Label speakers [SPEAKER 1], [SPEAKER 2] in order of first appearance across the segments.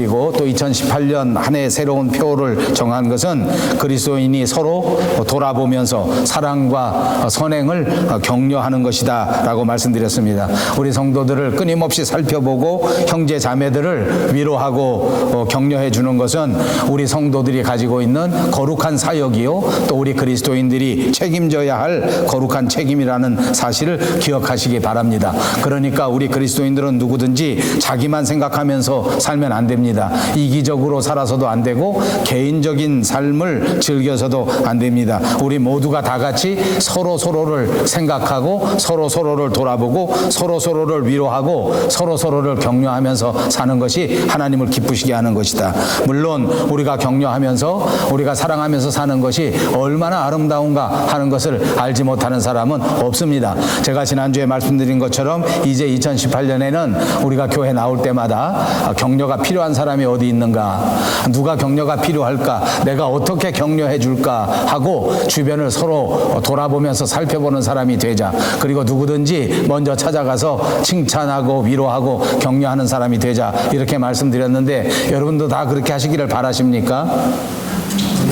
[SPEAKER 1] 그리고 또 2018년 한 해 새로운 표를 정한 것은 그리스도인이 서로 돌아보면서 사랑과 선행을 격려하는 것이다 라고 말씀드렸습니다. 우리 성도들을 끊임없이 살펴보고 형제 자매들을 위로하고 격려해 주는 것은 우리 성도들이 가지고 있는 거룩한 사역이요, 또 우리 그리스도인들이 책임져야 할 거룩한 책임이라는 사실을 기억하시기 바랍니다. 그러니까 우리 그리스도인들은 누구든지 자기만 생각하면서 살면 안 됩니다. 이기적으로 살아서도 안 되고 개인적인 삶을 즐겨서도 안 됩니다. 우리 모두가 다 같이 서로를 생각하고 서로를 돌아보고 서로를 위로하고 서로를 격려하면서 사는 것이 하나님을 기쁘시게 하는 것이다. 물론 우리가 격려하면서 우리가 사랑하면서 사는 것이 얼마나 아름다운가 하는 것을 알지 못하는 사람은 없습니다. 제가 지난주에 말씀드린 것처럼 이제 2018년에는 우리가 교회 나올 때마다 격려가 필요한 사람이 어디 있는가, 누가 격려가 필요할까, 내가 어떻게 격려해 줄까 하고 주변을 서로 돌아보면서 살펴보는 사람이 되자. 그리고 누구든지 먼저 찾아가서 칭찬하고 위로하고 격려하는 사람이 되자, 이렇게 말씀드렸는데 여러분도 다 그렇게 하시기를 바라십니까?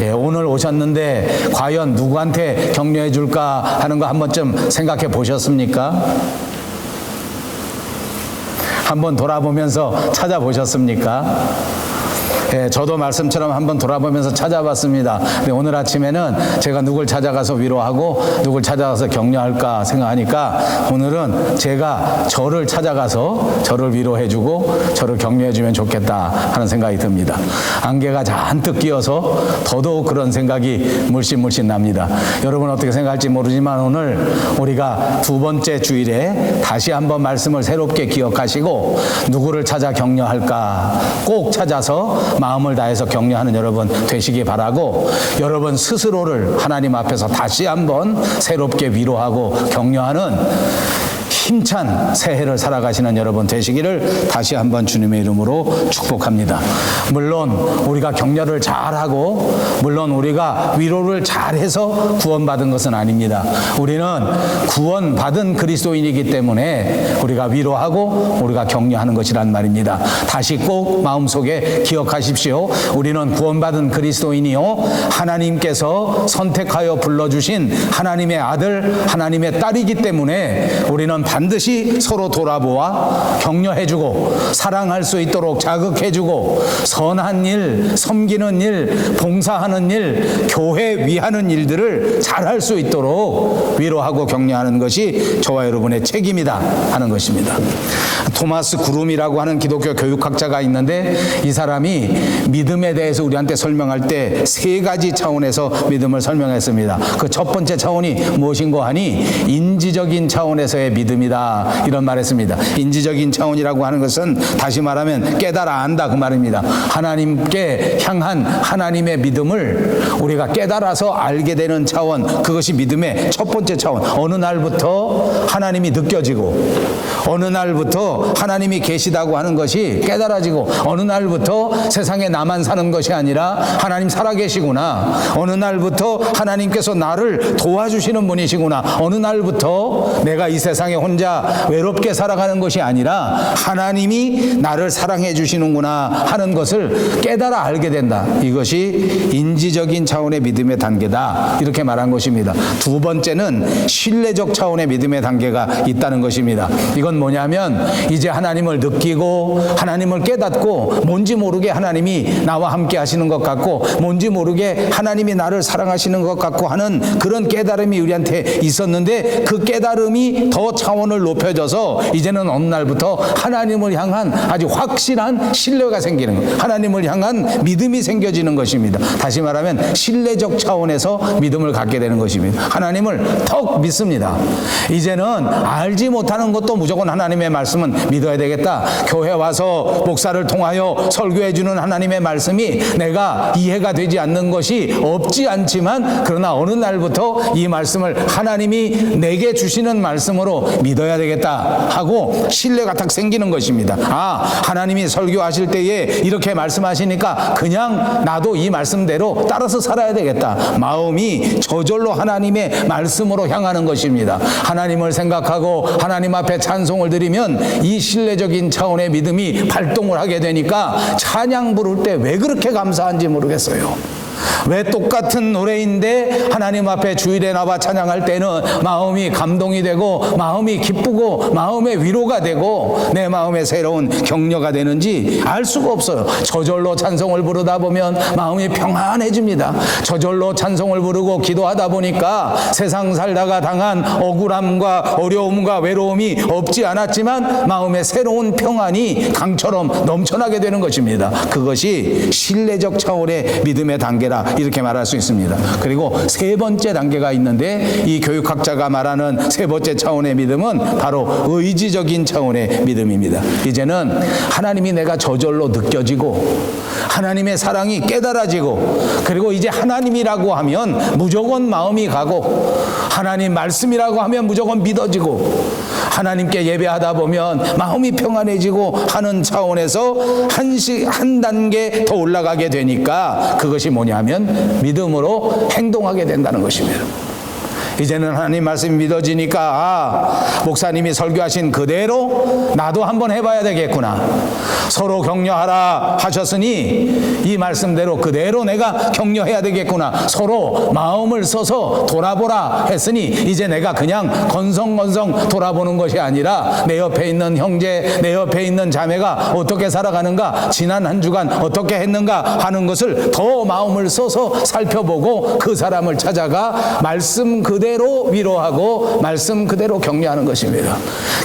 [SPEAKER 1] 예, 오늘 오셨는데 과연 누구한테 격려해 줄까 하는 거 한 번쯤 생각해 보셨습니까? 한번 돌아보면서 찾아보셨습니까? 예, 저도 말씀처럼 한번 돌아보면서 찾아봤습니다. 근데 오늘 아침에는 제가 누굴 찾아가서 위로하고 누굴 찾아가서 격려할까 생각하니까 오늘은 제가 저를 찾아가서 저를 위로해주고 저를 격려해주면 좋겠다 하는 생각이 듭니다. 안개가 잔뜩 끼어서 더더욱 그런 생각이 물씬 납니다. 여러분 어떻게 생각할지 모르지만 오늘 우리가 두 번째 주일에 다시 한번 말씀을 새롭게 기억하시고 누구를 찾아 격려할까 꼭 찾아서 마음을 다해서 격려하는 여러분 되시기 바라고, 여러분 스스로를 하나님 앞에서 다시 한번 새롭게 위로하고 격려하는 힘찬 새해를 살아가시는 여러분 되시기를 다시 한번 주님의 이름으로 축복합니다. 물론 우리가 격려를 잘하고 물론 우리가 위로를 잘해서 구원받은 것은 아닙니다. 우리는 구원받은 그리스도인이기 때문에 우리가 위로하고 우리가 격려하는 것이란 말입니다. 다시 꼭 마음속에 기억하십시오. 우리는 구원받은 그리스도인이요, 하나님께서 선택하여 불러주신 하나님의 아들 하나님의 딸이기 때문에 우리는 반드시 서로 돌아보아 격려해주고 사랑할 수 있도록 자극해주고 선한 일, 섬기는 일, 봉사하는 일, 교회 위하는 일들을 잘할 수 있도록 위로하고 격려하는 것이 저와 여러분의 책임이다 하는 것입니다. 토마스 구룸이라고 하는 기독교 교육학자가 있는데 이 사람이 믿음에 대해서 우리한테 설명할 때 세 가지 차원에서 믿음을 설명했습니다. 그 첫 번째 차원이 무엇인고 하니 인지적인 차원에서의 믿음이다, 이런 말했습니다. 인지적인 차원이라고 하는 것은 다시 말하면 깨달아 안다 그 말입니다. 하나님께 향한 하나님의 믿음을 우리가 깨달아서 알게 되는 차원, 그것이 믿음의 첫 번째 차원. 어느 날부터 하나님이 느껴지고 어느 날부터 하나님이 계시다고 하는 것이 깨달아지고 어느 날부터 세상에 나만 사는 것이 아니라 하나님 살아계시구나, 어느 날부터 하나님께서 나를 도와주시는 분이시구나, 어느 날부터 내가 이 세상에 혼자 외롭게 살아가는 것이 아니라 하나님이 나를 사랑해 주시는구나 하는 것을 깨달아 알게 된다. 이것이 인지적인 차원의 믿음의 단계다, 이렇게 말한 것입니다. 두 번째는 신뢰적 차원의 믿음의 단계가 있다는 것입니다. 이건 뭐냐면 이제 하나님을 느끼고 하나님을 깨닫고 뭔지 모르게 하나님이 나와 함께 하시는 것 같고 뭔지 모르게 하나님이 나를 사랑하시는 것 같고 하는 그런 깨달음이 우리한테 있었는데 그 깨달음이 더 차원을 높여져서 이제는 어느 날부터 하나님을 향한 아주 확실한 신뢰가 생기는 거예요. 하나님을 향한 믿음이 생겨지는 것입니다. 다시 말하면 신뢰적 차원에서 믿음을 갖게 되는 것입니다. 하나님을 턱 믿습니다. 이제는 알지 못하는 것도 무조건 하나님의 말씀은 믿어야 되겠다. 교회 와서 목사를 통하여 설교해 주는 하나님의 말씀이 내가 이해가 되지 않는 것이 없지 않지만 그러나 어느 날부터 이 말씀을 하나님이 내게 주시는 말씀으로 믿어야 되겠다 하고 신뢰가 딱 생기는 것입니다. 아, 하나님이 설교하실 때에 이렇게 말씀하시니까 그냥 나도 이 말씀대로 따라서 살아야 되겠다. 마음이 저절로 하나님의 말씀으로 향하는 것입니다. 하나님을 생각하고 하나님 앞에 찬송을 드리면 이 신뢰적인 차원의 믿음이 발동을 하게 되니까 찬양 부를 때 왜 그렇게 감사한지 모르겠어요. 왜 똑같은 노래인데 하나님 앞에 주일에 나와 찬양할 때는 마음이 감동이 되고 마음이 기쁘고 마음의 위로가 되고 내 마음에 새로운 격려가 되는지 알 수가 없어요. 저절로 찬송을 부르다 보면 마음이 평안해집니다. 저절로 찬송을 부르고 기도하다 보니까 세상 살다가 당한 억울함과 어려움과 외로움이 없지 않았지만 마음에 새로운 평안이 강처럼 넘쳐나게 되는 것입니다. 그것이 신뢰적 차원의 믿음의 단계라 이렇게 말할 수 있습니다. 그리고 세 번째 단계가 있는데 이 교육학자가 말하는 세 번째 차원의 믿음은 바로 의지적인 차원의 믿음입니다. 이제는 하나님이 내가 저절로 느껴지고 하나님의 사랑이 깨달아지고 그리고 이제 하나님이라고 하면 무조건 마음이 가고 하나님 말씀이라고 하면 무조건 믿어지고 하나님께 예배하다 보면 마음이 평안해지고 하는 차원에서 한 단계 더 올라가게 되니까 그것이 뭐냐면 믿음으로 행동하게 된다는 것입니다. 이제는 하나님 말씀이 믿어지니까 아, 목사님이 설교하신 그대로 나도 한번 해봐야 되겠구나. 서로 격려하라 하셨으니 이 말씀대로 그대로 내가 격려해야 되겠구나. 서로 마음을 써서 돌아보라 했으니 이제 내가 그냥 건성건성 돌아보는 것이 아니라 내 옆에 있는 형제, 내 옆에 있는 자매가 어떻게 살아가는가, 지난 한 주간 어떻게 했는가 하는 것을 더 마음을 써서 살펴보고 그 사람을 찾아가 말씀 그대로 위로하고 말씀 그대로 격려하는 것입니다.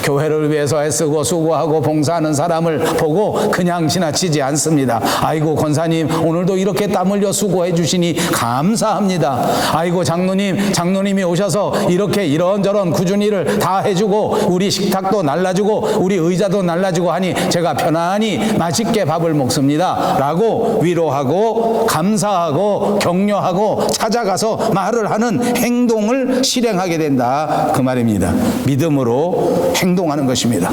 [SPEAKER 1] 교회를 위해서 애쓰고 수고하고 봉사하는 사람을 보고 그냥 지나치지 않습니다. 아이고 권사님 오늘도 이렇게 땀 흘려 수고해 주시니 감사합니다. 아이고 장로님이 오셔서 이렇게 이런저런 꾸준 일을 다 해주고 우리 식탁도 날라주고 우리 의자도 날라주고 하니 제가 편안히 맛있게 밥을 먹습니다 라고 위로하고 감사하고 격려하고 찾아가서 말을 하는 행동을 실행하게 된다 그 말입니다. 믿음으로 행동하는 것입니다.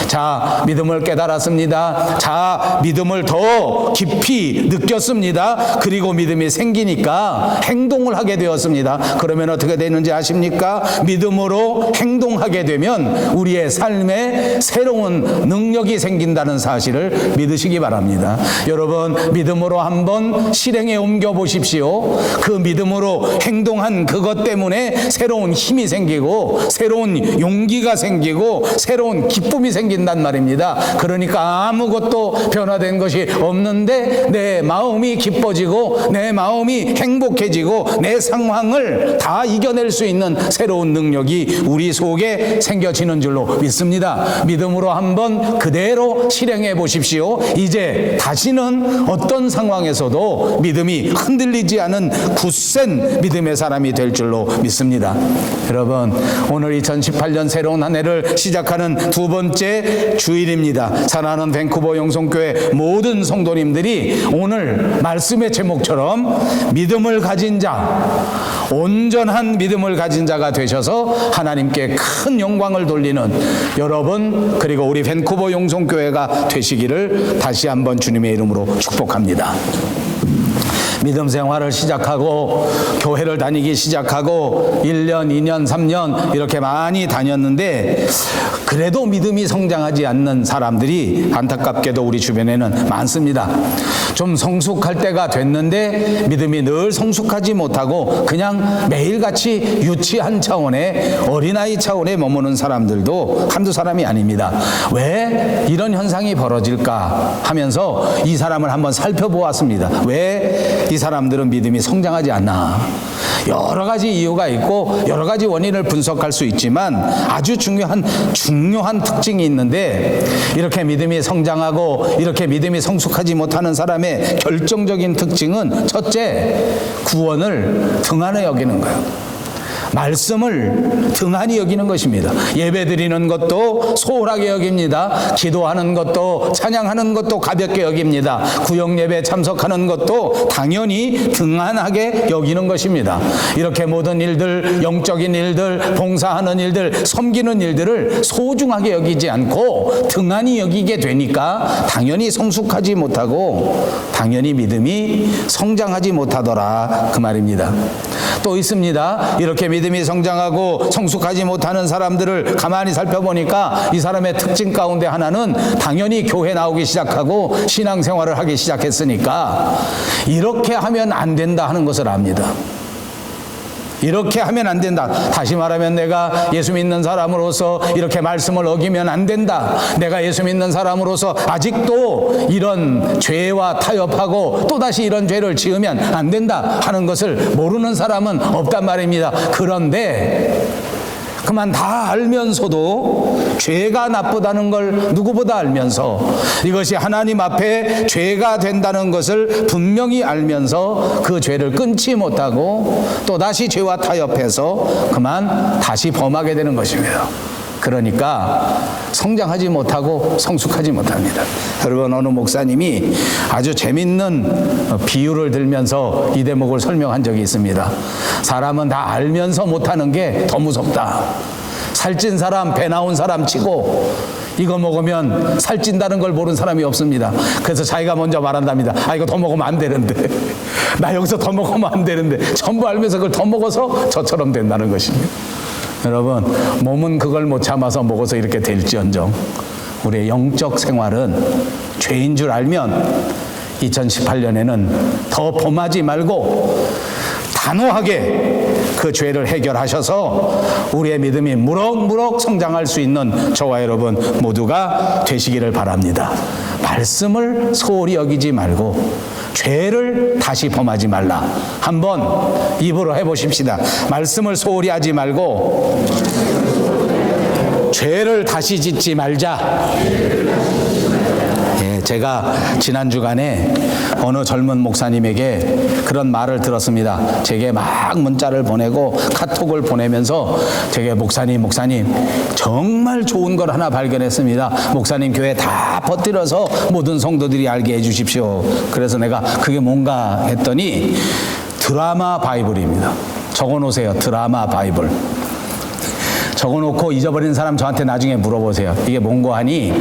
[SPEAKER 1] 자, 믿음을 깨달았습니다. 자, 믿음을 더 깊이 느꼈습니다. 그리고 믿음이 생기니까 행동을 하게 되었습니다. 그러면 어떻게 되는지 아십니까? 믿음으로 행동하게 되면 우리의 삶에 새로운 능력이 생긴다는 사실을 믿으시기 바랍니다. 여러분 믿음으로 한번 실행에 옮겨 보십시오. 그 믿음으로 행동한 그것 때문에 새로운 힘이 생기고 새로운 용기가 생기고 새로운 기쁨이 생긴단 말입니다. 그러니까 아무것도 변화된 것이 없는데 내 마음이 기뻐지고 내 마음이 행복해지고 내 상황을 다 이겨낼 수 있는 새로운 능력이 우리 속에 생겨지는 줄로 믿습니다. 믿음으로 한번 그대로 실행해 보십시오. 이제 다시는 어떤 상황에서도 믿음이 흔들리지 않은 굳센 믿음의 사람이 될 줄로 믿습니다. 여러분 오늘 2018년 새로운 한 해를 시작하는 두 번째 주일입니다. 사랑하는 밴쿠버 영성교회 모든 성도님들이 오늘 말씀의 제목처럼 믿음을 가진 자, 온전한 믿음을 가진 자가 되셔서 하나님께 큰 영광을 돌리는 여러분 그리고 우리 밴쿠버 영성교회가 되시기를 다시 한번 주님의 이름으로 축복합니다. 믿음 생활을 시작하고 교회를 다니기 시작하고 1년, 2년, 3년 이렇게 많이 다녔는데 그래도 믿음이 성장하지 않는 사람들이 안타깝게도 우리 주변에는 많습니다. 좀 성숙할 때가 됐는데 믿음이 늘 성숙하지 못하고 그냥 매일같이 유치한 차원의 어린아이 차원에 머무는 사람들도 한두 사람이 아닙니다. 왜 이런 현상이 벌어질까 하면서 이 사람을 한번 살펴보았습니다. 왜 이 사람들은 믿음이 성장하지 않나? 여러 가지 이유가 있고 여러 가지 원인을 분석할 수 있지만 아주 중요한 특징이 있는데 이렇게 믿음이 성장하고 이렇게 믿음이 성숙하지 못하는 사람의 결정적인 특징은 첫째, 구원을 등한히 여기는 거예요. 말씀을 등한히 여기는 것입니다. 예배 드리는 것도 소홀하게 여깁니다. 기도하는 것도 찬양하는 것도 가볍게 여깁니다. 구역 예배 참석하는 것도 당연히 등한하게 여기는 것입니다. 이렇게 모든 일들, 영적인 일들, 봉사하는 일들, 섬기는 일들을 소중하게 여기지 않고 등한히 여기게 되니까 당연히 성숙하지 못하고 당연히 믿음이 성장하지 못하더라 그 말입니다. 또 있습니다. 이렇게 믿음이 성장하고 성숙하지 못하는 사람들을 가만히 살펴보니까 이 사람의 특징 가운데 하나는 당연히 교회 나오기 시작하고 신앙생활을 하기 시작했으니까 이렇게 하면 안 된다 하는 것을 압니다. 이렇게 하면 안 된다. 다시 말하면 내가 예수 믿는 사람으로서 이렇게 말씀을 어기면 안 된다. 내가 예수 믿는 사람으로서 아직도 이런 죄와 타협하고 또다시 이런 죄를 지으면 안 된다 하는 것을 모르는 사람은 없단 말입니다. 그런데 그만 다 알면서도 죄가 나쁘다는 걸 누구보다 알면서 이것이 하나님 앞에 죄가 된다는 것을 분명히 알면서 그 죄를 끊지 못하고 또다시 죄와 타협해서 그만 다시 범하게 되는 것입니다. 그러니까 성장하지 못하고 성숙하지 못합니다. 여러분, 어느 목사님이 아주 재밌는 비유를 들면서 이 대목을 설명한 적이 있습니다. 사람은 다 알면서 못하는 게 더 무섭다. 살찐 사람, 배 나온 사람 치고 이거 먹으면 살찐다는 걸 모르는 사람이 없습니다. 그래서 자기가 먼저 말한답니다. 아, 이거 더 먹으면 안 되는데, 나 여기서 더 먹으면 안 되는데, 전부 알면서 그걸 더 먹어서 저처럼 된다는 것입니다. 여러분, 몸은 그걸 못 참아서 먹어서 이렇게 될지언정 우리의 영적 생활은 죄인 줄 알면 2018년에는 더 범하지 말고 단호하게 그 죄를 해결하셔서 우리의 믿음이 무럭무럭 성장할 수 있는 저와 여러분 모두가 되시기를 바랍니다. 말씀을 소홀히 여기지 말고 죄를 다시 범하지 말라. 한번 입으로 해보십시다. 말씀을 소홀히 하지 말고 죄를 다시 짓지 말자. 제가 지난 주간에 어느 젊은 목사님에게 그런 말을 들었습니다. 제게 막 문자를 보내고 카톡을 보내면서 제게 목사님 정말 좋은 걸 하나 발견했습니다. 목사님 교회 다 퍼뜨려서 모든 성도들이 알게 해주십시오. 그래서 내가 그게 뭔가 했더니 드라마 바이블입니다. 적어놓으세요. 드라마 바이블. 적어놓고 잊어버린 사람 저한테 나중에 물어보세요. 이게 뭔고 하니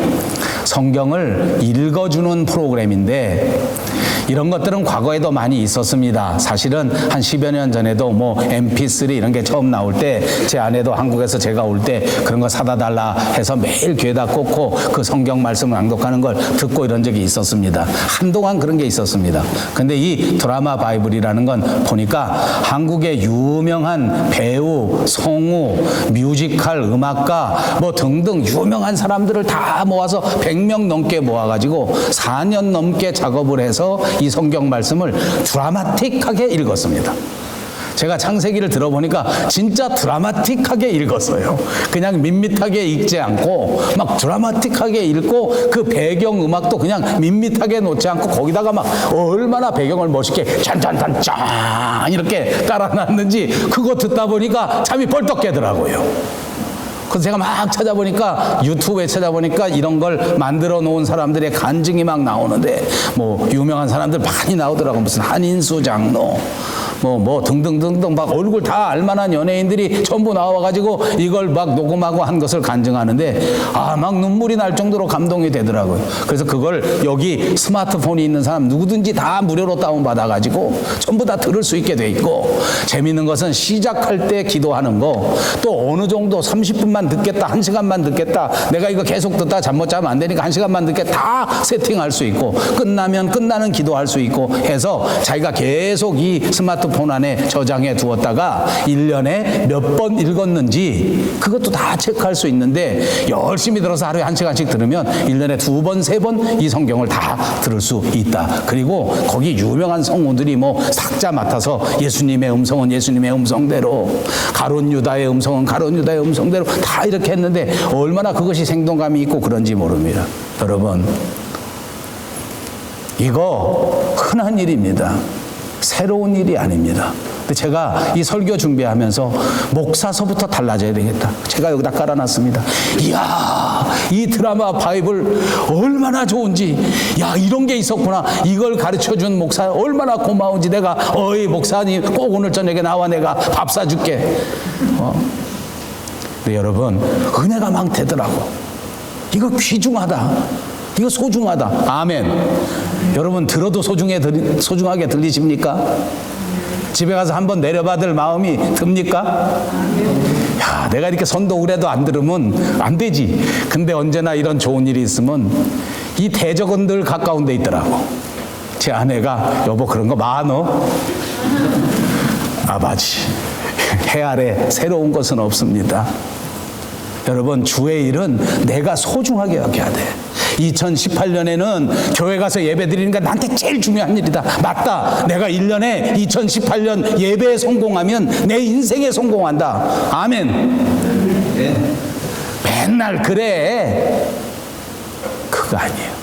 [SPEAKER 1] 성경을 읽어주는 프로그램인데 이런 것들은 과거에도 많이 있었습니다. 사실은 한 10여 년 전에도 뭐 MP3 이런 게 처음 나올 때 제 아내도 한국에서 제가 올 때 그런 거 사다 달라 해서 매일 귀에다 꽂고 그 성경 말씀을 낭독하는 걸 듣고 이런 적이 있었습니다. 한동안 그런 게 있었습니다. 근데 이 드라마 바이블이라는 건 보니까 한국의 유명한 배우, 성우, 뮤지컬, 음악가 뭐 등등 유명한 사람들을 다 모아서 100명 넘게 모아가지고 4년 넘게 작업을 해서 이 성경 말씀을 드라마틱하게 읽었습니다. 제가 창세기를 들어보니까 진짜 드라마틱하게 읽었어요. 그냥 밋밋하게 읽지 않고 막 드라마틱하게 읽고 그 배경 음악도 그냥 밋밋하게 놓지 않고 거기다가 막 얼마나 배경을 멋있게 짠짠짠짠 이렇게 깔아놨는지 그거 듣다 보니까 잠이 벌떡 깨더라고요. 그래서 제가 막 찾아보니까 유튜브에 찾아보니까 이런 걸 만들어 놓은 사람들의 간증이 막 나오는데 뭐 유명한 사람들 많이 나오더라고. 무슨 한인수 장로 뭐 등등등등 막 얼굴 다 알만한 연예인들이 전부 나와가지고 이걸 막 녹음하고 한 것을 간증하는데 막 눈물이 날 정도로 감동이 되더라고요. 그래서 그걸 여기 스마트폰이 있는 사람 누구든지 다 무료로 다운받아가지고 전부 다 들을 수 있게 돼 있고 재밌는 것은 시작할 때 기도하는 거 또 어느 정도 30분만 듣겠다 1시간만 듣겠다 내가 이거 계속 듣다 잠 못 자면 안 되니까 1시간만 듣겠다 다 세팅할 수 있고 끝나면 끝나는 기도할 수 있고 해서 자기가 계속 이 스마트폰 안에 저장해 두었다가 1년에 몇 번 읽었는지 그것도 다 체크할 수 있는데 열심히 들어서 하루에 1시간씩 들으면 1년에 2번, 3번 이 성경을 다 들을 수 있다. 그리고 거기 유명한 성우들이 뭐 삭자 맡아서 예수님의 음성은 예수님의 음성대로 가룟 유다의 음성은 가룟 유다의 음성대로 다 이렇게 했는데 얼마나 그것이 생동감이 있고 그런지 모릅니다. 여러분, 이거 흔한 일입니다. 새로운 일이 아닙니다. 근데 제가 이 설교 준비하면서 목사서부터 달라져야 되겠다. 제가 여기다 깔아놨습니다. 이야, 이 드라마 바이블 얼마나 좋은지, 야, 이런 게 있었구나. 이걸 가르쳐준 목사 얼마나 고마운지. 내가 어이 목사님 꼭 오늘 저녁에 나와, 내가 밥 사줄게. 근데 여러분, 은혜가 막 되더라고. 이거 귀중하다. 이거 소중하다. 아멘. 여러분, 들어도 소중하게 들리십니까? 집에 가서 한번 내려받을 마음이 듭니까? 야, 내가 이렇게 선도 그래도 안 들으면 안 되지. 근데 언제나 이런 좋은 일이 있으면 이 대적은 늘 가까운 데 있더라고. 제 아내가 여보 그런 거 많어? 아버지, 해 아래 새로운 것은 없습니다. 여러분, 주의 일은 내가 소중하게 여겨야 돼. 2018년에는 교회 가서 예배 드리는 게 나한테 제일 중요한 일이다. 맞다. 내가 1년에 2018년 예배에 성공하면 내 인생에 성공한다. 아멘. 네. 맨날 그래. 그거 아니에요.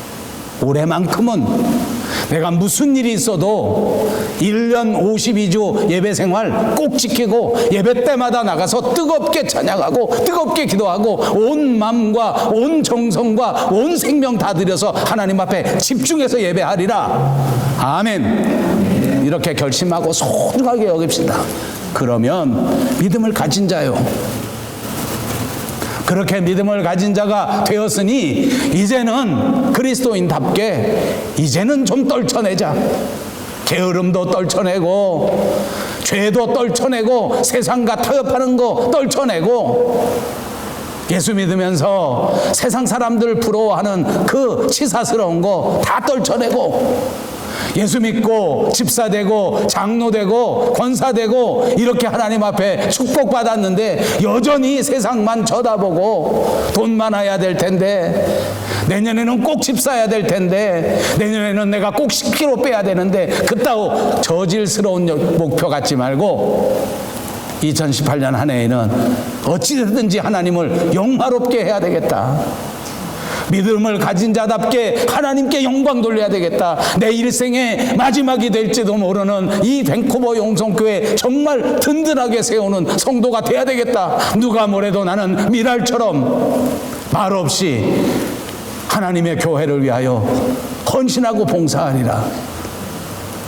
[SPEAKER 1] 올해만큼은 내가 무슨 일이 있어도 1년 52주 예배 생활 꼭 지키고 예배 때마다 나가서 뜨겁게 찬양하고 뜨겁게 기도하고 온 마음과 온 정성과 온 생명 다 들여서 하나님 앞에 집중해서 예배하리라. 아멘. 이렇게 결심하고 소중하게 여깁시다. 그러면 믿음을 가진 자요. 그렇게 믿음을 가진 자가 되었으니 이제는 그리스도인답게 이제는 좀 떨쳐내자. 게으름도 떨쳐내고 죄도 떨쳐내고 세상과 타협하는 거 떨쳐내고 예수 믿으면서 세상 사람들 부러워하는 그 치사스러운 거 다 떨쳐내고 예수 믿고 집사되고 장로되고 권사되고 이렇게 하나님 앞에 축복받았는데 여전히 세상만 쳐다보고 돈 많아야 될 텐데, 내년에는 꼭 집사해야 될 텐데, 내년에는 내가 꼭 10kg 빼야 되는데, 그따위 저질스러운 목표 갖지 말고 2018년 한 해에는 어찌든지 하나님을 영화롭게 해야 되겠다. 믿음을 가진 자답게 하나님께 영광 돌려야 되겠다. 내 일생의 마지막이 될지도 모르는 이 밴쿠버 용성교회 정말 든든하게 세우는 성도가 돼야 되겠다. 누가 뭐래도 나는 미랄처럼 말없이 하나님의 교회를 위하여 헌신하고 봉사하리라.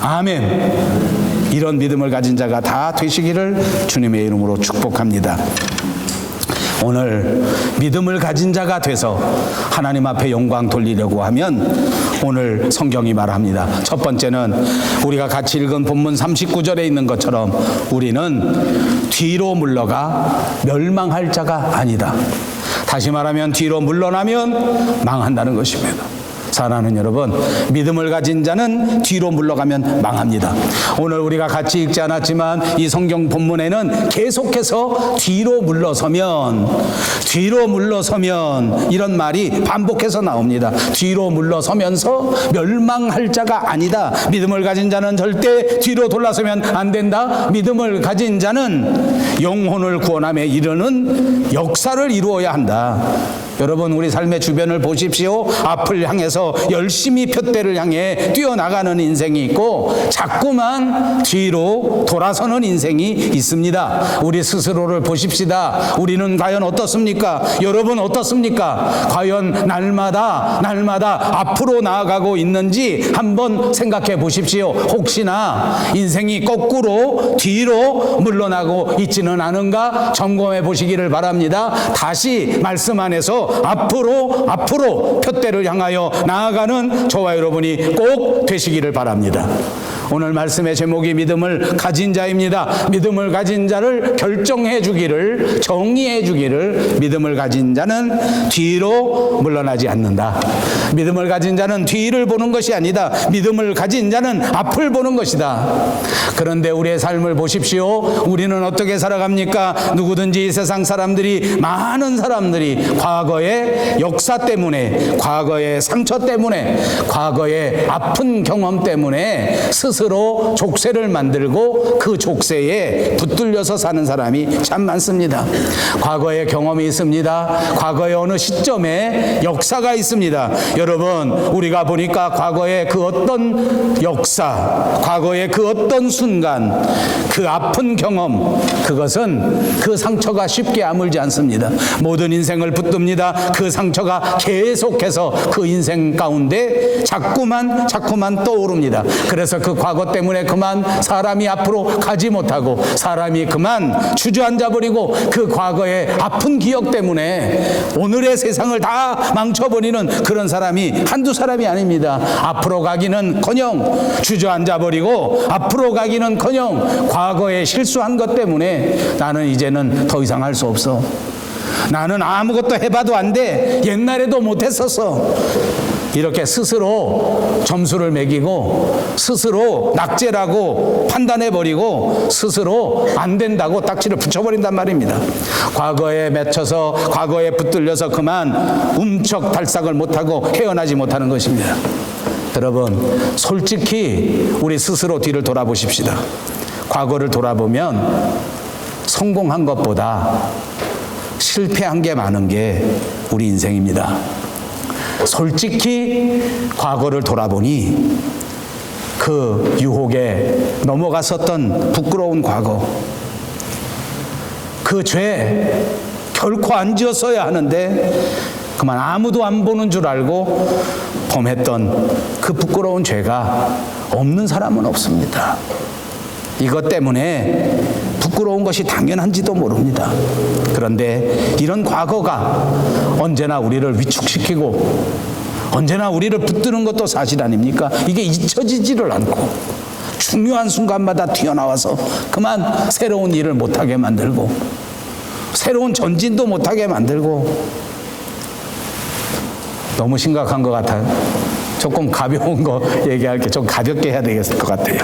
[SPEAKER 1] 아멘. 이런 믿음을 가진 자가 다 되시기를 주님의 이름으로 축복합니다. 오늘 믿음을 가진 자가 돼서 하나님 앞에 영광 돌리려고 하면 오늘 성경이 말합니다. 첫 번째는 우리가 같이 읽은 본문 39절에 있는 것처럼 우리는 뒤로 물러가 멸망할 자가 아니다. 다시 말하면 뒤로 물러나면 망한다는 것입니다. 사랑하는 여러분, 믿음을 가진 자는 뒤로 물러가면 망합니다. 오늘 우리가 같이 읽지 않았지만 이 성경 본문에는 계속해서 뒤로 물러서면 이런 말이 반복해서 나옵니다. 뒤로 물러서면서 멸망할 자가 아니다. 믿음을 가진 자는 절대 뒤로 돌아서면 안 된다. 믿음을 가진 자는 영혼을 구원함에 이르는 역사를 이루어야 한다. 여러분, 우리 삶의 주변을 보십시오. 앞을 향해서 열심히 푯대를 향해 뛰어나가는 인생이 있고 자꾸만 뒤로 돌아서는 인생이 있습니다. 우리 스스로를 보십시다. 우리는 과연 어떻습니까? 여러분 어떻습니까? 과연 날마다 앞으로 나아가고 있는지 한번 생각해 보십시오. 혹시나 인생이 거꾸로 뒤로 물러나고 있지는 않은가 점검해 보시기를 바랍니다. 다시 말씀 안에서 앞으로 푯대를 향하여 나아가는 저와 여러분이 꼭 되시기를 바랍니다. 오늘 말씀의 제목이 믿음을 가진 자입니다. 믿음을 가진 자를 결정해 주기를, 정의해 주기를, 믿음을 가진 자는 뒤로 물러나지 않는다. 믿음을 가진 자는 뒤를 보는 것이 아니다. 믿음을 가진 자는 앞을 보는 것이다. 그런데 우리의 삶을 보십시오. 우리는 어떻게 살아갑니까? 누구든지 이 세상 사람들이, 많은 사람들이 과거의 역사 때문에, 과거의 상처 때문에, 과거의 아픈 경험 때문에 스스로 스스로 족쇄를 만들고 그 족쇄에 붙들려서 사는 사람이 참 많습니다. 과거에 경험이 있습니다. 과거의 어느 시점에 역사가 있습니다. 여러분, 우리가 보니까 과거의 그 어떤 역사, 과거의 그 어떤 순간, 그 아픈 경험, 그것은 그 상처가 쉽게 아물지 않습니다. 모든 인생을 붙듭니다. 그 상처가 계속해서 그 인생 가운데 자꾸만 떠오릅니다. 그래서 그 과거 때문에 그만 사람이 앞으로 가지 못하고, 사람이 그만 주저앉아 버리고, 그 과거의 아픈 기억 때문에 오늘의 세상을 다 망쳐버리는 그런 사람이 한두 사람이 아닙니다. 앞으로 가기는커녕 주저앉아 버리고, 앞으로 가기는커녕 과거에 실수한 것 때문에 나는 이제는 더 이상 할 수 없어, 나는 아무것도 해봐도 안 돼, 옛날에도 못했었어, 이렇게 스스로 점수를 매기고, 스스로 낙제라고 판단해버리고, 스스로 안 된다고 딱지를 붙여버린단 말입니다. 과거에 맺혀서, 과거에 붙들려서 그만 움척달싹을 못하고 헤어나지 못하는 것입니다. 여러분, 솔직히 우리 스스로 뒤를 돌아보십시다. 과거를 돌아보면 성공한 것보다 실패한 게 많은 게 우리 인생입니다. 솔직히 과거를 돌아보니 그 유혹에 넘어갔었던 부끄러운 과거, 그 죄 결코 안 지었어야 하는데 그만 아무도 안 보는 줄 알고 범했던 그 부끄러운 죄가 없는 사람은 없습니다. 이것 때문에 부끄러운 것이 당연한지도 모릅니다. 그런데 이런 과거가 언제나 우리를 위축시키고 언제나 우리를 붙드는 것도 사실 아닙니까? 이게 잊혀지지를 않고 중요한 순간마다 튀어나와서 그만 새로운 일을 못하게 만들고, 새로운 전진도 못하게 만들고. 너무 심각한 것 같아요. 조금 가벼운 거 얘기할게. 좀 가볍게 해야 되겠을 것 같아요.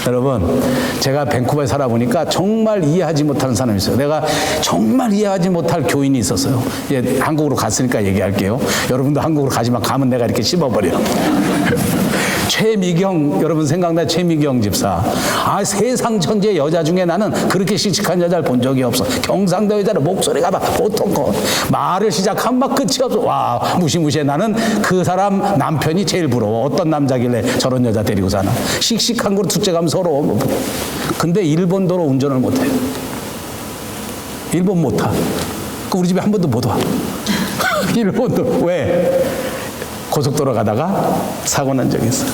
[SPEAKER 1] 여러분, 제가 밴쿠버에 살아보니까 정말 이해하지 못하는 사람이 있어요. 내가 정말 이해하지 못할 교인이 있었어요. 이제 한국으로 갔으니까 얘기할게요. 여러분도 한국으로 가지만 가면 내가 이렇게 씹어버려. 최미경, 여러분 생각나? 최미경 집사. 아, 세상 천지의 여자 중에 나는 그렇게 씩씩한 여자를 본 적이 없어. 경상도 여자는 목소리가 막 보통 거, 말을 시작하면 막 끝이 없어. 와, 무시무시해. 나는 그 사람 남편이 제일 부러워. 어떤 남자길래 저런 여자 데리고 사나. 씩씩한 걸 둘째 가면 서러워. 근데 일본도로 운전을 못해. 일본 못 타. 우리 집에 한 번도 못 와. 일본도. 왜? 고속도로 가다가 사고 난 적이 있어.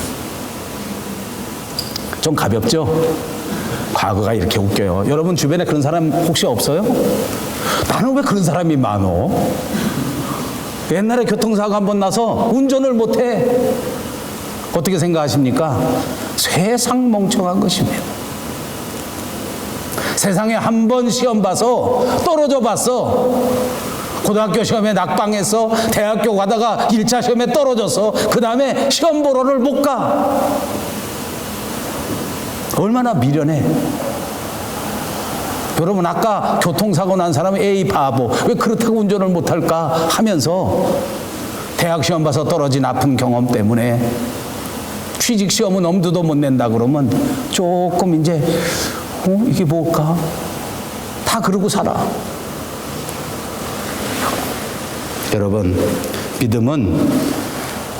[SPEAKER 1] 좀 가볍죠? 과거가 이렇게 웃겨요. 여러분 주변에 그런 사람 혹시 없어요? 나는 왜 그런 사람이 많어? 옛날에 교통사고 한 번 나서 운전을 못해. 어떻게 생각하십니까? 세상 멍청한 것입니다. 세상에 한 번 시험 봐서 떨어져 봤어. 고등학교 시험에 낙방했어. 대학교 가다가 1차 시험에 떨어져서 그 다음에 시험 보러를 못 가. 얼마나 미련해. 여러분, 아까 교통사고 난 사람은 에이 바보, 왜 그렇다고 운전을 못할까 하면서 대학 시험 봐서 떨어진 아픈 경험 때문에 취직 시험은 엄두도 못 낸다 그러면 조금 이제 이게 뭘까? 다 그러고 살아. 여러분, 믿음은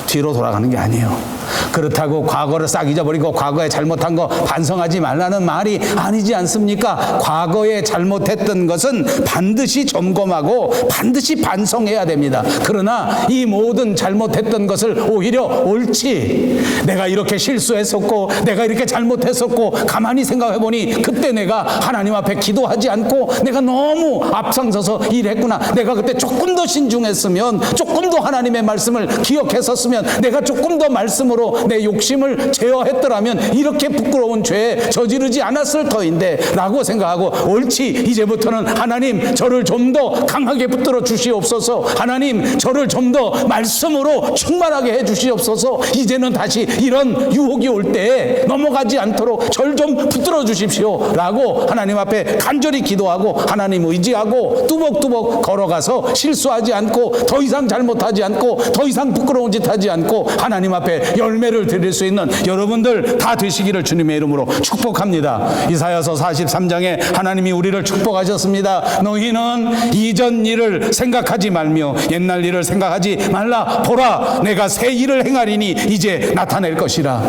[SPEAKER 1] 뒤로 돌아가는 게 아니에요. 그렇다고 과거를 싹 잊어버리고 과거에 잘못한 거 반성하지 말라는 말이 아니지 않습니까? 과거에 잘못했던 것은 반드시 점검하고 반드시 반성해야 됩니다. 그러나 이 모든 잘못했던 것을 오히려 옳지, 내가 이렇게 실수했었고 내가 이렇게 잘못했었고 가만히 생각해보니 그때 내가 하나님 앞에 기도하지 않고 내가 너무 앞장서서 일했구나, 내가 그때 조금 더 신중했으면, 조금 더 하나님의 말씀을 기억했었으면, 내가 조금 더 말씀으로 내 욕심을 제어했더라면 이렇게 부끄러운 죄에 저지르지 않았을 터인데 라고 생각하고, 옳지, 이제부터는 하나님 저를 좀 더 강하게 붙들어 주시옵소서, 하나님 저를 좀 더 말씀으로 충만하게 해 주시옵소서, 이제는 다시 이런 유혹이 올 때에 넘어가지 않도록 절 좀 붙들어 주십시오 라고 하나님 앞에 간절히 기도하고 하나님 의지하고 뚜벅뚜벅 걸어가서 실수하지 않고 더 이상 잘못하지 않고 더 이상 부끄러운 짓 하지 않고 하나님 앞에 열매를 예배를 드릴 수 있는 여러분들 다 되시기를 주님의 이름으로 축복합니다. 이사야서 43장에 하나님이 우리를 축복하셨습니다. 너희는 이전 일을 생각하지 말며 옛날 일을 생각하지 말라. 보라, 내가 새 일을 행하리니 이제 나타낼 것이라.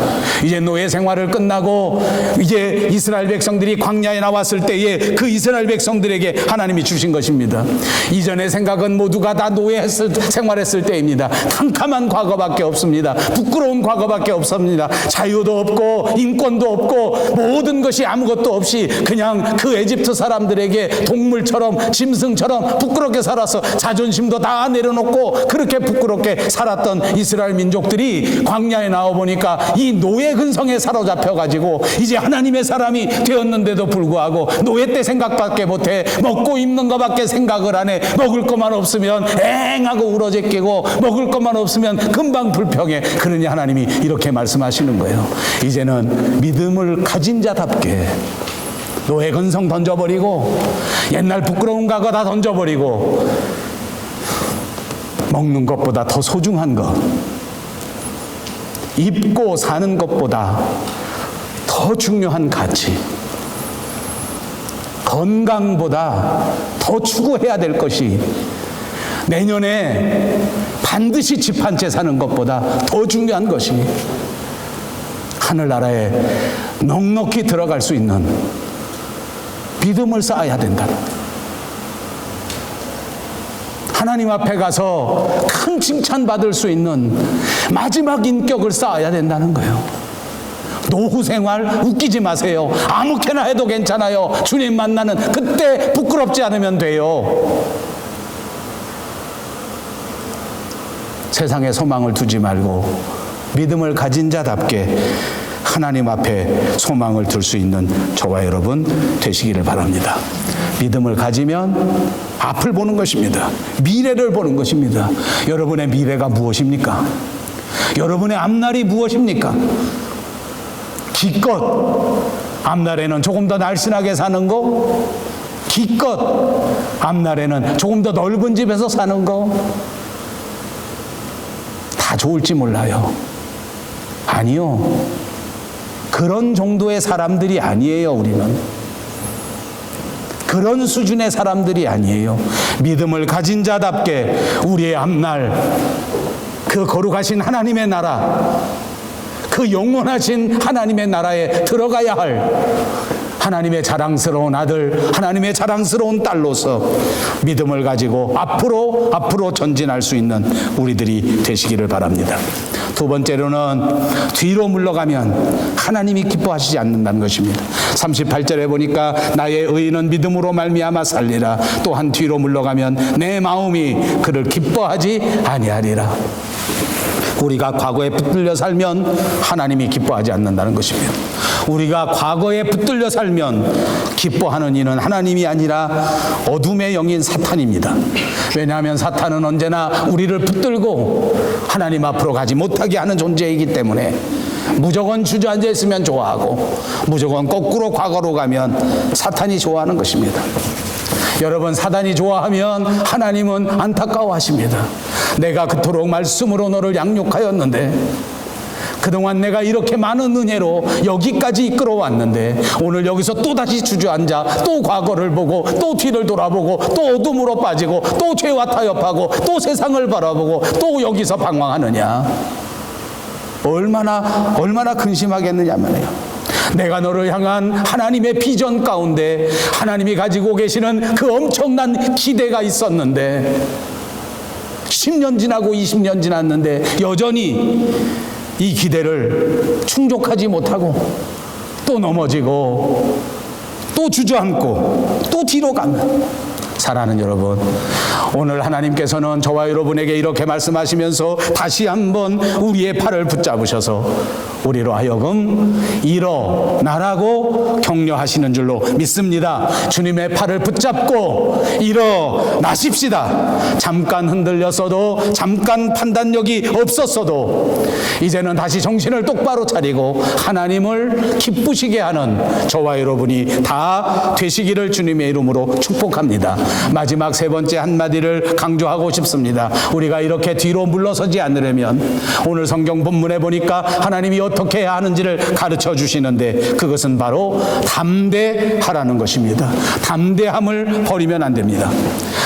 [SPEAKER 1] 이제 노예 생활을 끝나고 이제 이스라엘 백성들이 광야에 나왔을 때에 그 이스라엘 백성들에게 하나님이 주신 것입니다. 이전의 생각은 모두가 다 노예 생활했을 때입니다. 캄캄한 과거밖에 없습니다. 부끄러운 과거밖에 없습니다. 자유도 없고 인권도 없고 모든 것이 아무것도 없이 그냥 그 에집트 사람들에게 동물처럼 짐승처럼 부끄럽게 살아서 자존심도 다 내려놓고 그렇게 부끄럽게 살았던 이스라엘 민족들이 광야에 나와보니까 이 노예 근성에 사로잡혀가지고 이제 하나님의 사람이 되었는데도 불구하고 노예 때 생각밖에 못해. 먹고 입는 것밖에 생각을 안 해. 먹을 것만 없으면 앵하고 울어제끼고 먹을 것만 없으면 금방 불평해. 그러니 하나님이 이렇게 말씀하시는 거예요. 이제는 믿음을 가진 자답게 노예 근성 던져버리고 옛날 부끄러운 과거 다 던져버리고 먹는 것보다 더 소중한 것, 입고 사는 것보다 더 중요한 가치, 건강보다 더 추구해야 될 것이 내년에 반드시 집 한 채 사는 것보다 더 중요한 것이 하늘나라에 넉넉히 들어갈 수 있는 믿음을 쌓아야 된다. 하나님 앞에 가서 큰 칭찬받을 수 있는 마지막 인격을 쌓아야 된다는 거예요. 노후 생활 웃기지 마세요. 아무렇게나 해도 괜찮아요. 주님 만나는 그때 부끄럽지 않으면 돼요. 세상에 소망을 두지 말고 믿음을 가진 자답게 하나님 앞에 소망을 둘 수 있는 저와 여러분 되시기를 바랍니다. 믿음을 가지면 앞을 보는 것입니다. 미래를 보는 것입니다. 여러분의 미래가 무엇입니까? 여러분의 앞날이 무엇입니까? 기껏 앞날에는 조금 더 날씬하게 사는 거, 기껏 앞날에는 조금 더 넓은 집에서 사는 거, 다 좋을지 몰라요. 아니요. 그런 정도의 사람들이 아니에요. 우리는 그런 수준의 사람들이 아니에요. 믿음을 가진 자답게 우리의 앞날, 그 거룩하신 하나님의 나라, 그 영원하신 하나님의 나라에 들어가야 할 하나님의 자랑스러운 아들, 하나님의 자랑스러운 딸로서 믿음을 가지고 앞으로 전진할 수 있는 우리들이 되시기를 바랍니다. 두 번째로는 뒤로 물러가면 하나님이 기뻐하시지 않는다는 것입니다. 38절에 보니까 나의 의인은 믿음으로 말미암아 살리라. 또한 뒤로 물러가면 내 마음이 그를 기뻐하지 아니하리라. 우리가 과거에 붙들려 살면 하나님이 기뻐하지 않는다는 것입니다. 우리가 과거에 붙들려 살면 기뻐하는 이는 하나님이 아니라 어둠의 영인 사탄입니다. 왜냐하면 사탄은 언제나 우리를 붙들고 하나님 앞으로 가지 못하게 하는 존재이기 때문에 무조건 주저앉아 있으면 좋아하고 무조건 거꾸로 과거로 가면 사탄이 좋아하는 것입니다. 여러분, 사단이 좋아하면 하나님은 안타까워하십니다. 내가 그토록 말씀으로 너를 양육하였는데, 그동안 내가 이렇게 많은 은혜로 여기까지 이끌어왔는데 오늘 여기서 또다시 주저앉아 또 과거를 보고 또 뒤를 돌아보고 또 어둠으로 빠지고 또 죄와 타협하고 또 세상을 바라보고 또 여기서 방황하느냐. 얼마나 근심하겠느냐 말이에요. 내가 너를 향한 하나님의 비전 가운데 하나님이 가지고 계시는 그 엄청난 기대가 있었는데 10년 지나고 20년 지났는데 여전히 이 기대를 충족하지 못하고 또 넘어지고 또 주저앉고 또 뒤로 가면, 사랑하는 여러분, 오늘 하나님께서는 저와 여러분에게 이렇게 말씀하시면서 다시 한번 우리의 팔을 붙잡으셔서 우리로 하여금 일어나라고 격려하시는 줄로 믿습니다. 주님의 팔을 붙잡고 일어나십시다. 잠깐 흔들렸어도, 잠깐 판단력이 없었어도 이제는 다시 정신을 똑바로 차리고 하나님을 기쁘시게 하는 저와 여러분이 다 되시기를 주님의 이름으로 축복합니다. 마지막 세 번째 한마디를 강조하고 싶습니다. 우리가 이렇게 뒤로 물러서지 않으려면, 오늘 성경 본문에 보니까 하나님이 어떻게 해야 하는지를 가르쳐 주시는데, 그것은 바로 담대하라는 것입니다. 담대함을 버리면 안 됩니다.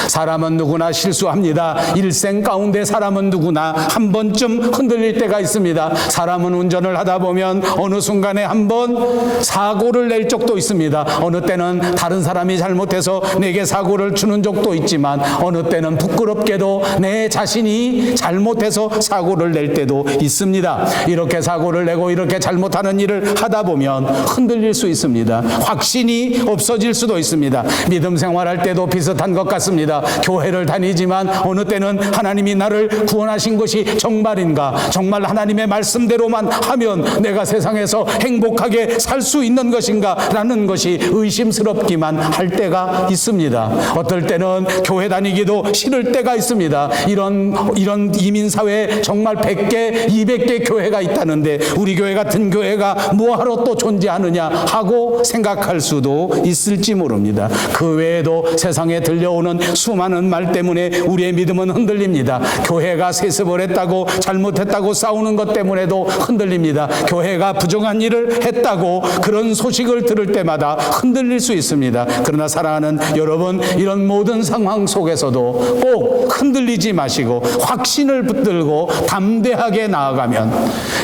[SPEAKER 1] 사람은 누구나 실수합니다. 일생 가운데 사람은 누구나 한 번쯤 흔들릴 때가 있습니다. 사람은 운전을 하다 보면 어느 순간에 한번 사고를 낼 적도 있습니다. 어느 때는 다른 사람이 잘못해서 내게 사고를 주는 적도 있지만, 어느 때는 부끄럽게도 내 자신이 잘못해서 사고를 낼 때도 있습니다. 이렇게 사고를 내고 이렇게 잘못하는 일을 하다 보면 흔들릴 수 있습니다. 확신이 없어질 수도 있습니다. 믿음 생활할 때도 비슷한 것 같습니다. 교회를 다니지만 어느 때는 하나님이 나를 구원하신 것이 정말인가? 정말 하나님의 말씀대로만 하면 내가 세상에서 행복하게 살 수 있는 것인가? 라는 것이 의심스럽기만 할 때가 있습니다. 어떨 때는 교회 다니기도 싫을 때가 있습니다. 이런 이민사회에 정말 100개, 200개 교회가 있다는데 우리 교회 같은 교회가 뭐하러 또 존재하느냐 하고 생각할 수도 있을지 모릅니다. 그 외에도 세상에 들려오는 수많은 말 때문에 우리의 믿음은 흔들립니다. 교회가 세습을 했다고, 잘못했다고 싸우는 것 때문에도 흔들립니다. 교회가 부정한 일을 했다고 그런 소식을 들을 때마다 흔들릴 수 있습니다. 그러나 사랑하는 여러분, 이런 모든 상황 속에서도 꼭 흔들리지 마시고 확신을 붙들고 담대하게 나아가면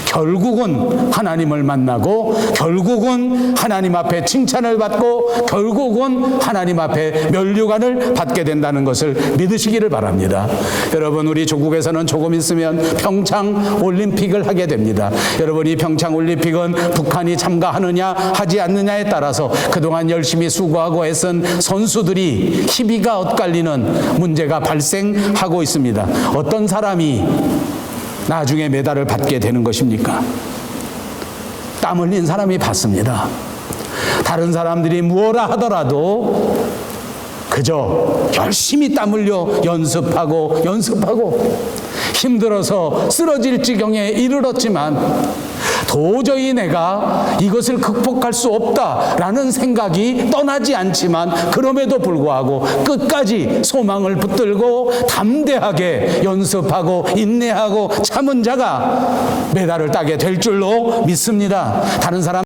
[SPEAKER 1] 결국은 하나님을 만나고, 결국은 하나님 앞에 칭찬을 받고, 결국은 하나님 앞에 면류관을 받게 된다는 것을 믿으시기를 바랍니다. 여러분, 우리 조국에서는 조금 있으면 평창 올림픽을 하게 됩니다. 여러분, 이 평창 올림픽은 북한이 참가하느냐 하지 않느냐에 따라서 그동안 열심히 수고하고 애쓴 선수들이 희비가 엇갈리는 문제가 발생하고 있습니다. 어떤 사람이 나중에 메달을 받게 되는 것입니까? 땀 흘린 사람이 받습니다. 다른 사람들이 무엇라 하더라도 그저 열심히 땀 흘려 연습하고 힘들어서 쓰러질 지경에 이르렀지만 도저히 내가 이것을 극복할 수 없다라는 생각이 떠나지 않지만, 그럼에도 불구하고 끝까지 소망을 붙들고 담대하게 연습하고 인내하고 참은 자가 메달을 따게 될 줄로 믿습니다. 다른 사람